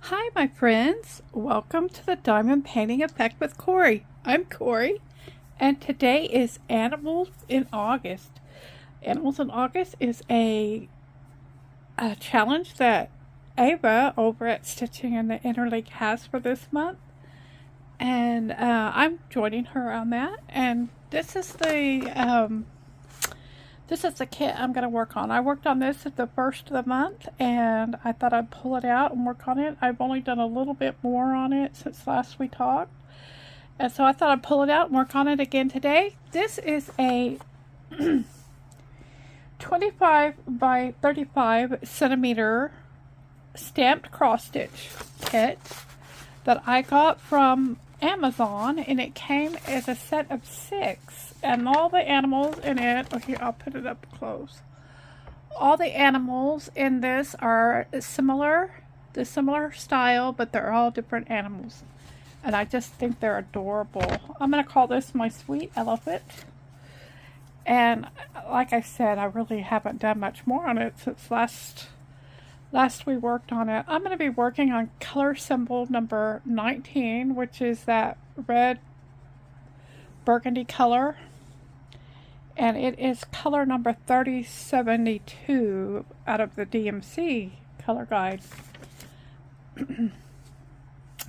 Hi, my friends. Welcome to the Diamond Painting Effect with Corey. I'm Corey, and today is Animals in August. Animals in August is a challenge that Ava over at Stitching in the Interleague has for this month, and I'm joining her on that. And this is the kit I'm going to work on. I worked on this at the first of the month, and I thought I'd pull it out and work on it. I've only done a little bit more on it since last we talked, and so I thought I'd pull it out and work on it again today. This is a 25 by 35 centimeter stamped cross stitch kit that I got from Amazon, and it came as a set of 6, and all the animals in it, oh here, I'll put it up close. All the animals in this are the similar style, but they're all different animals, and I just think they're adorable. I'm going to call this my sweet elephant, and like I said, I really haven't done much more on it since last we worked on it. I'm going to be working on color symbol number 19, which is that red burgundy color, and it is color number 3072 out of the DMC color guide.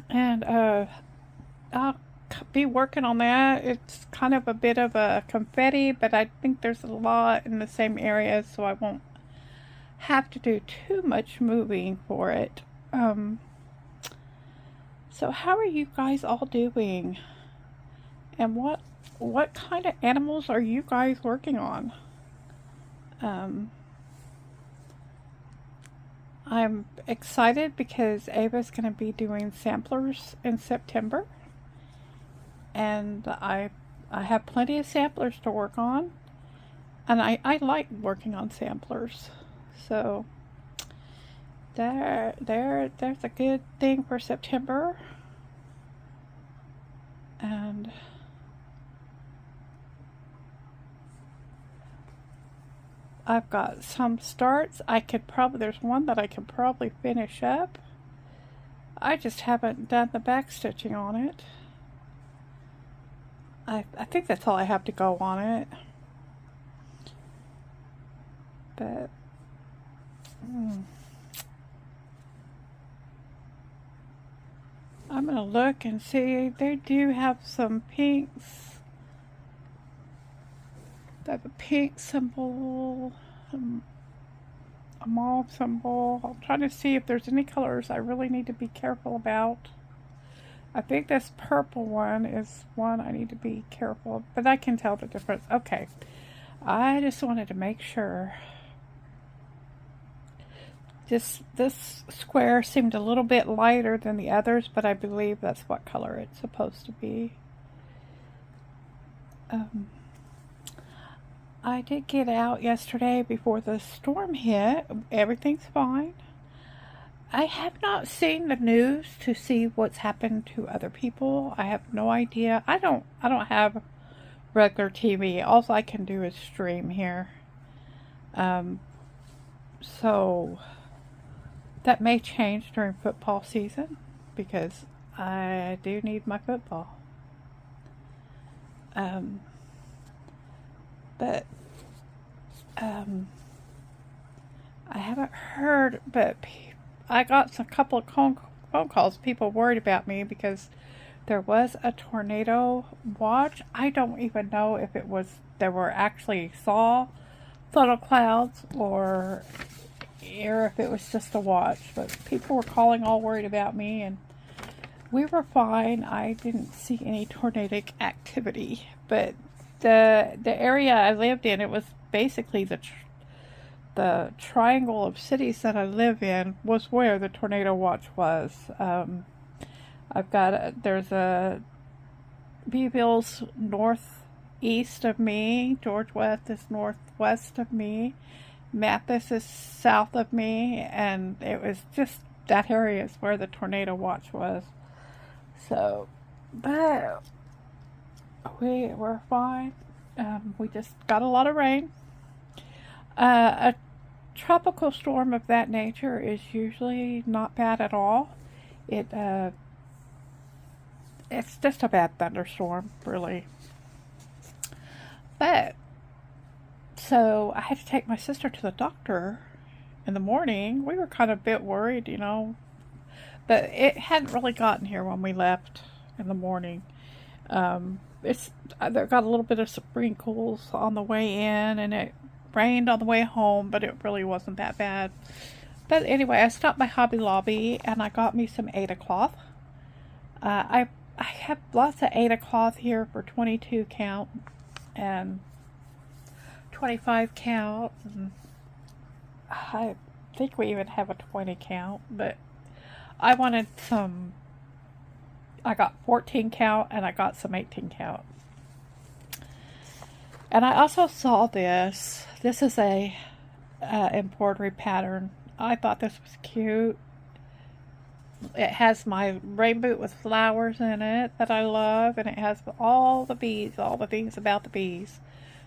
And I'll be working on that. It's kind of a bit of a confetti, but I think there's a lot in the same area, so I won't have to do too much moving for it. So how are you guys all doing? And what kind of animals are you guys working on? I'm excited because Ava's going to be doing samplers in September, and I have plenty of samplers to work on, and I like working on samplers. So there's a good thing for September. And I've got some starts. There's one that I can probably finish up. I just haven't done the back stitching on it. I think that's all I have to go on it. But I'm going to look and see. They do have some pinks. They have a pink symbol, a mauve symbol. I'm trying to see if there's any colors I really need to be careful about. I think this purple one is one I need to be careful of, but I can tell the difference. Okay. I just wanted to make sure. This square seemed a little bit lighter than the others, but I believe that's what color it's supposed to be. I did get out yesterday before the storm hit. Everything's fine. I have not seen the news to see what's happened to other people. I have no idea. I don't have regular TV. All I can do is stream here. So that may change during football season because I do need my football. But I haven't heard, but I got a couple of phone calls, people worried about me because there was a tornado watch. I don't even know if there were actually funnel clouds or if it was just a watch, but people were calling all worried about me, and we were fine. I didn't see any tornadic activity, but the area I lived in, it was basically the triangle of cities that I live in was where the tornado watch was. There's a Beeville's northeast of me, George West is northwest of me, Mathis is south of me, and it was just that area is where the tornado watch was. So, but we were fine. We just got a lot of rain. A tropical storm of that nature is usually not bad at all. It it's just a bad thunderstorm, really. But so I had to take my sister to the doctor in the morning. We were kind of a bit worried, but it hadn't really gotten here when we left in the morning. It's there got a little bit of sprinkles on the way in, and it rained on the way home, but it really wasn't that bad. But anyway, I stopped by Hobby Lobby and I got me some Aida cloth. I have lots of Aida cloth here for 22 count and 25 count, and I think we even have a 20 count, but I wanted some. I got 14 count and I got some 18 count. And I also saw this. This is a embroidery pattern. I thought this was cute. It has my rain boot with flowers in it that I love, and it has all the bees, all the things about the bees.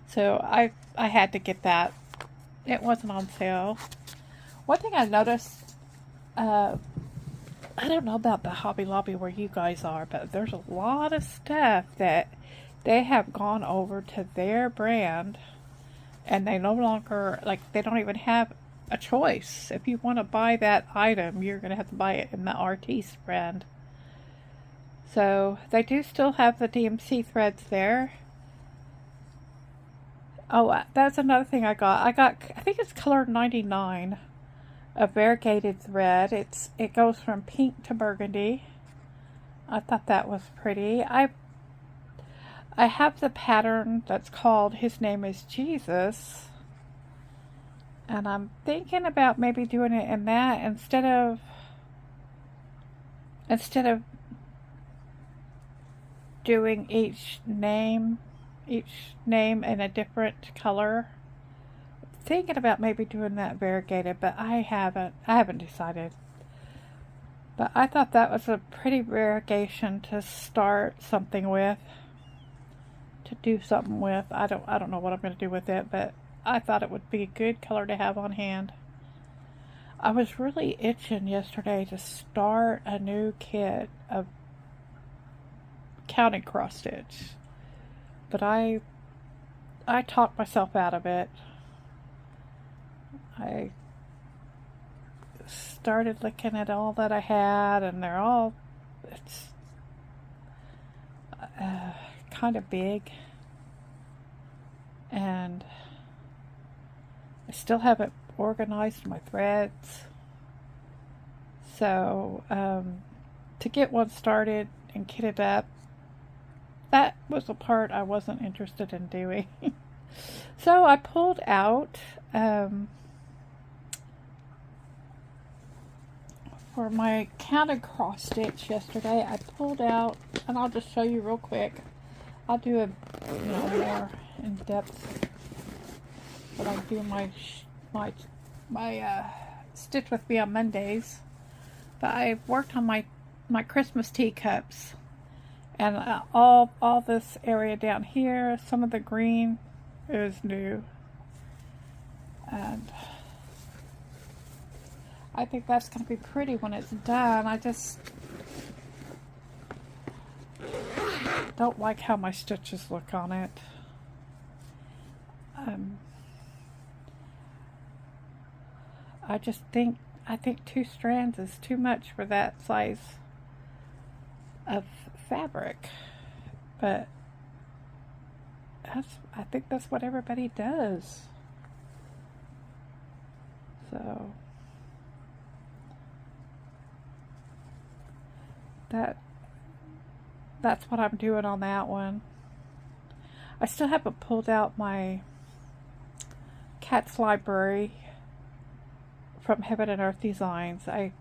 So I had to get that. It wasn't on sale. One thing I noticed, I don't know about the Hobby Lobby where you guys are, but there's a lot of stuff that they have gone over to their brand, and they no longer, like, they don't even have a choice. If you want to buy that item, you're going to have to buy it in the Artis brand. So they do still have the DMC threads there. Oh, that's another thing I got. I think it's color 99, a variegated thread. It goes from pink to burgundy. I thought that was pretty. I have the pattern that's called His Name is Jesus, and I'm thinking about maybe doing it in that instead of doing each name in a different color. Thinking about maybe doing that variegated, but I haven't decided. But I thought that was a pretty variegation to start something with, to do something with. I don't know what I'm going to do with it, but I thought it would be a good color to have on hand. I was really itching yesterday to start a new kit of counting cross stitch, but I talked myself out of it. I started looking at all that I had, and it's kind of big, and I still haven't organized my threads. So to get one started and kitted up, that was the part I wasn't interested in doing. So I pulled out for my counted cross stitch yesterday. I pulled out, and I'll just show you real quick. I'll do a more in depth when I do my stitch with me on Mondays. But I worked on my Christmas teacups, and all this area down here, some of the green is new, and I think that's going to be pretty when it's done. I just don't like how my stitches look on it. I think 2 strands is too much for that size of fabric, but I think that's what everybody does. So that's what I'm doing on that one. I still haven't pulled out my Cat's Library from Heaven and Earth Designs. I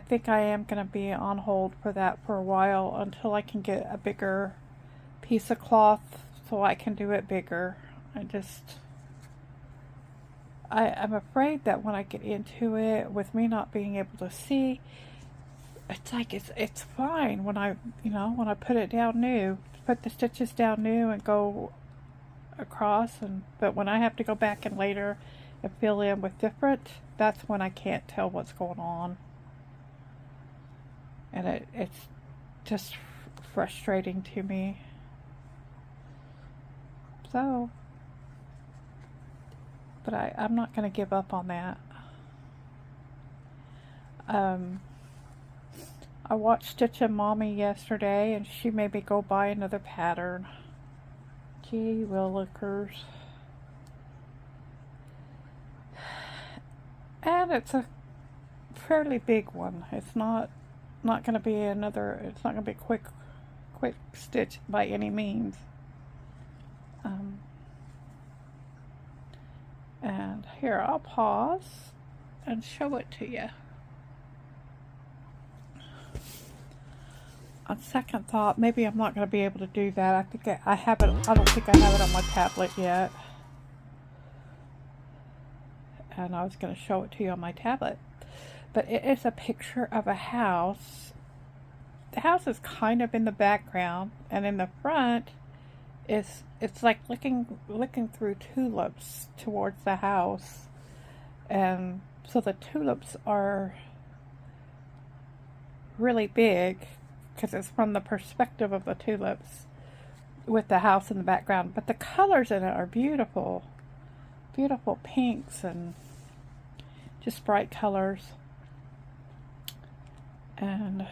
think I am going to be on hold for that for a while until I can get a bigger piece of cloth so I can do it bigger. I'm afraid that when I get into it, with me not being able to see, it's like it's fine when I put it down new, put the stitches down new and go across, but when I have to go back and later and fill in with different, that's when I can't tell what's going on. And it's just frustrating to me. So, but I'm not going to give up on that. I watched Stitch and Mommy yesterday, and she made me go buy another pattern. Gee willikers. And it's a fairly big one. It's not going to be it's not going to be a quick stitch by any means. And here, I'll pause and show it to you. On second thought, maybe I'm not going to be able to do that. I think I have it. I don't think I have it on my tablet yet. And I was going to show it to you on my tablet. But it is a picture of a house. The house is kind of in the background, and in the front it's like looking through tulips towards the house. And so the tulips are really big because it's from the perspective of the tulips with the house in the background. But the colors in it are beautiful. Beautiful pinks and just bright colors. And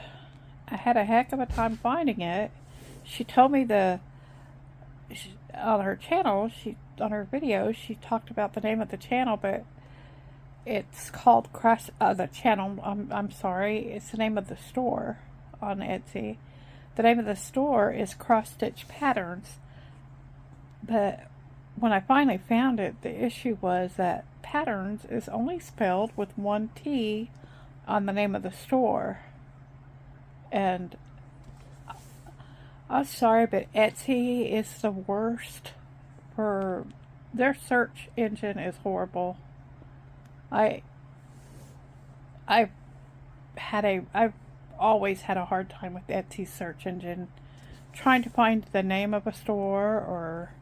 I had a heck of a time finding it. She told me on her channel, on her video, she talked about the name of the channel, but it's called the channel, I'm sorry, it's the name of the store on Etsy. The name of the store is Cross Stitch Patterns. But when I finally found it, the issue was that Patterns is only spelled with one T on the name of the store. And I'm sorry, but Etsy is the worst for their search engine is horrible. I've always had a hard time with Etsy's search engine, trying to find the name of a store or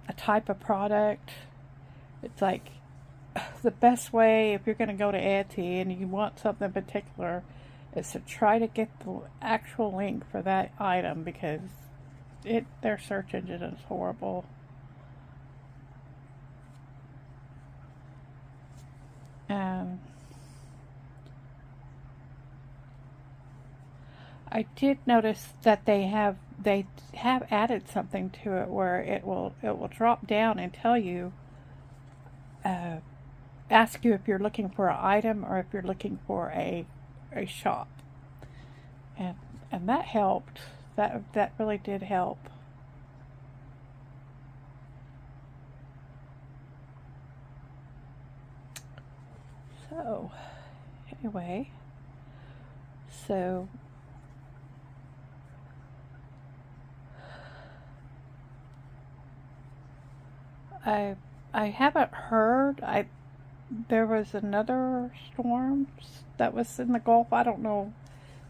a type of product. It's like the best way, if you're going to go to Etsy and you want something in particular, is to try to get the actual link for that item, because their search engine is horrible. And I did notice that they have added something to it where it will drop down and tell you, ask you if you're looking for an item or if you're looking for a shop, and that helped. That really did help. So anyway, I haven't heard. There was another storm that was in the Gulf. I don't know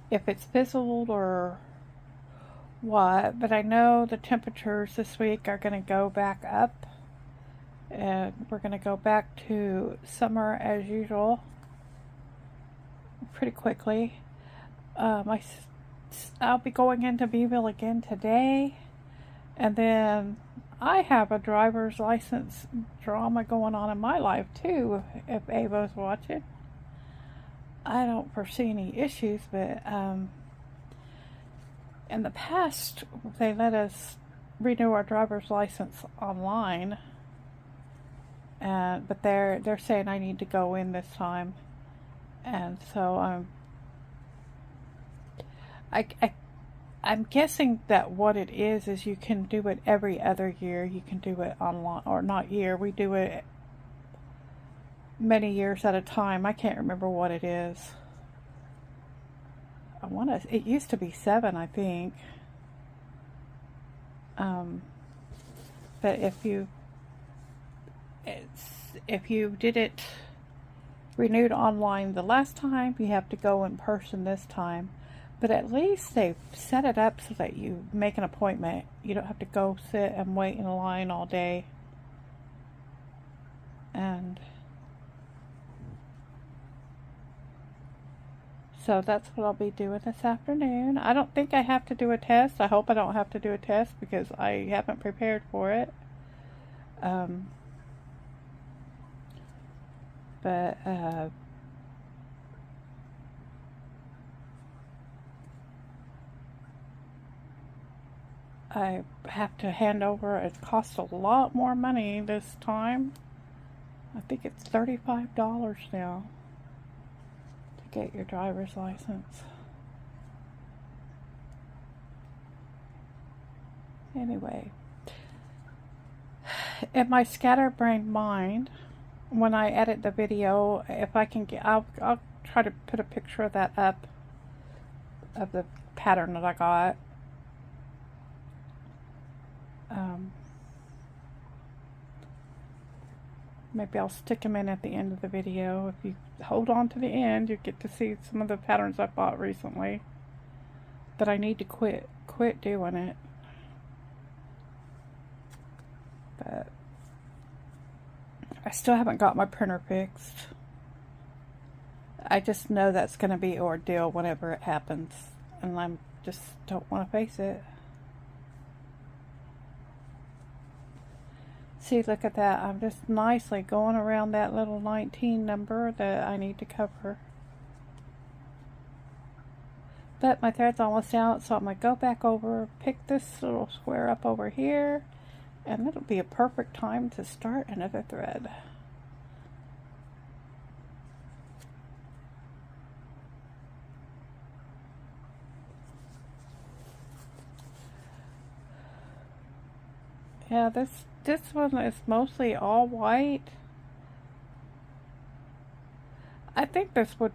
if it's fizzled or what, but I know the temperatures this week are going to go back up, and we're going to go back to summer as usual pretty quickly. I'll be going into Beeville again today, and then I have a driver's license drama going on in my life too, if Ava's watching. I don't foresee any issues, but in the past they let us renew our driver's license online, but they're saying I need to go in this time, and so I'm guessing that what it is you can do it every other year. You can do it online, or not year. We do it many years at a time. I can't remember what it is. It used to be 7, I think. But if you did it renewed online the last time, you have to go in person this time. But at least they've set it up so that you make an appointment. You don't have to go sit and wait in a line all day. And So that's what I'll be doing this afternoon. I don't think I have to do a test. I hope I don't have to do a test because I haven't prepared for it. But I have to hand over, it costs a lot more money this time. I think it's $35 now to get your driver's license. Anyway, in my scatterbrained mind, when I edit the video, if I can get, I'll try to put a picture of that up, of the pattern that I got. Maybe I'll stick them in at the end of the video. If you hold on to the end, you get to see some of the patterns I bought recently. But I need to quit doing it. But I still haven't got my printer fixed. I just know that's going to be an ordeal whenever it happens. And I just don't want to face it. See, look at that. I'm just nicely going around that little 19 number that I need to cover. But my thread's almost out, so I'm going to go back over, pick this little square up over here, and it'll be a perfect time to start another thread. Yeah, this one is mostly all white. I think this would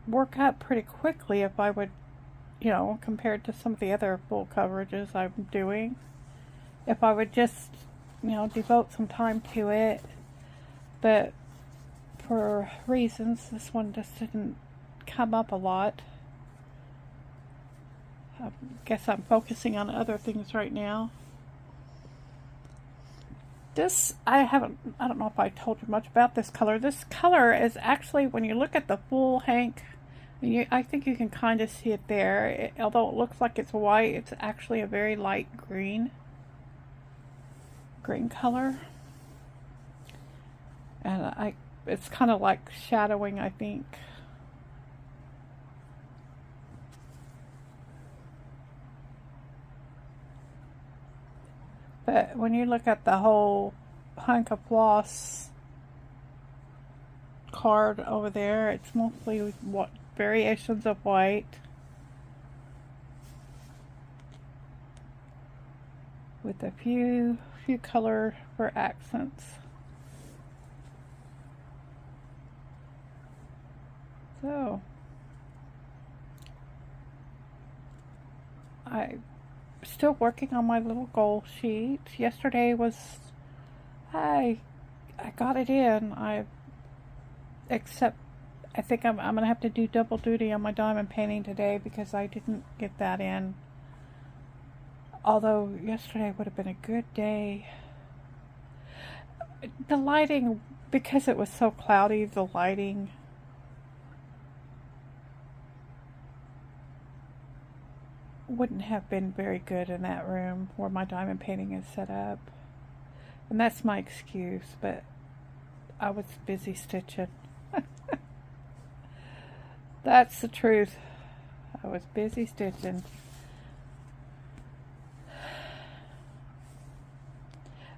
work out pretty quickly if I would, you know, compared to some of the other full coverages I'm doing. If I would just, you know, devote some time to it. But for reasons, this one just didn't come up a lot. I guess I'm focusing on other things right now. This, I don't know if I told you much about this color. This color is actually, when you look at the full hank, I think you can kind of see it there. Although it looks like it's white, it's actually a very light green color. And it's kind of like shadowing, I think. But when you look at the whole hunk of floss card over there, it's mostly what variations of white with a few color for accents. So I'm still working on my little goal sheet. Yesterday was, I got it in. Except I think I'm gonna have to do double duty on my diamond painting today because I didn't get that in. Although yesterday would have been a good day. The lighting, because it was so cloudy, the lighting wouldn't have been very good in that room where my diamond painting is set up. And that's my excuse, but I was busy stitching. That's the truth. I was busy stitching.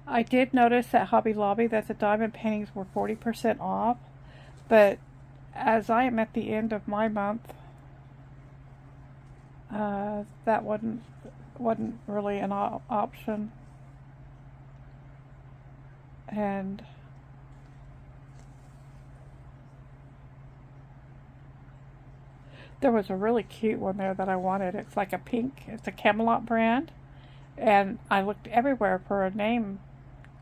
I did notice at Hobby Lobby that the diamond paintings were 40% off, but as I am at the end of my month, that wasn't really an option. And there was a really cute one there that I wanted. It's like a pink, it's a Camelot brand, and I looked everywhere for a name,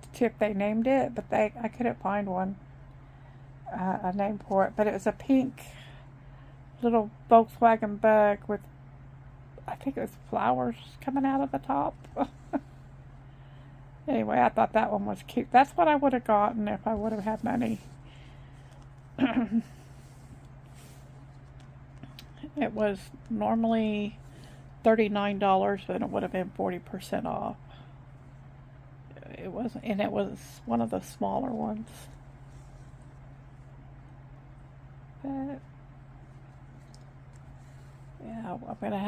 to see if they named it, but I couldn't find one, a name for it. But it was a pink little Volkswagen bug with, I think it was flowers coming out of the top. Anyway, I thought that one was cute. That's what I would have gotten if I would have had money. It was normally $39, but it would have been 40% off. It was, and it was one of the smaller ones. But yeah, I'm gonna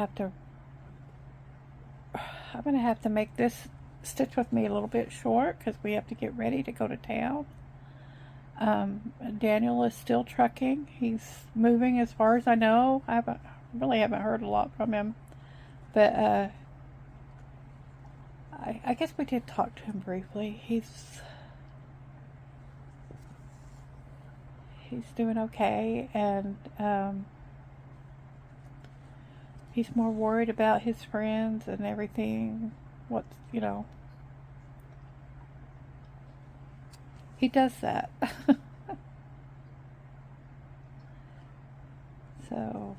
have to make this stitch with me a little bit short because we have to get ready to go to town. Daniel is still trucking. He's moving as far as I know. I really haven't heard a lot from him, but I guess we did talk to him briefly. He's doing okay, and he's more worried about his friends and everything. He does that. So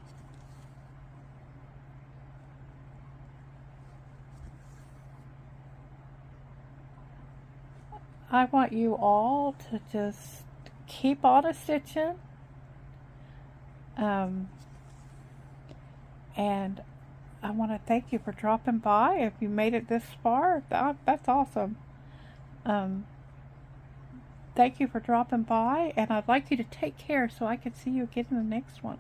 I want you all to just keep on stitching. And I want to thank you for dropping by. If you made it this far, that's awesome. Thank you for dropping by, and I'd like you to take care so I can see you again in the next one.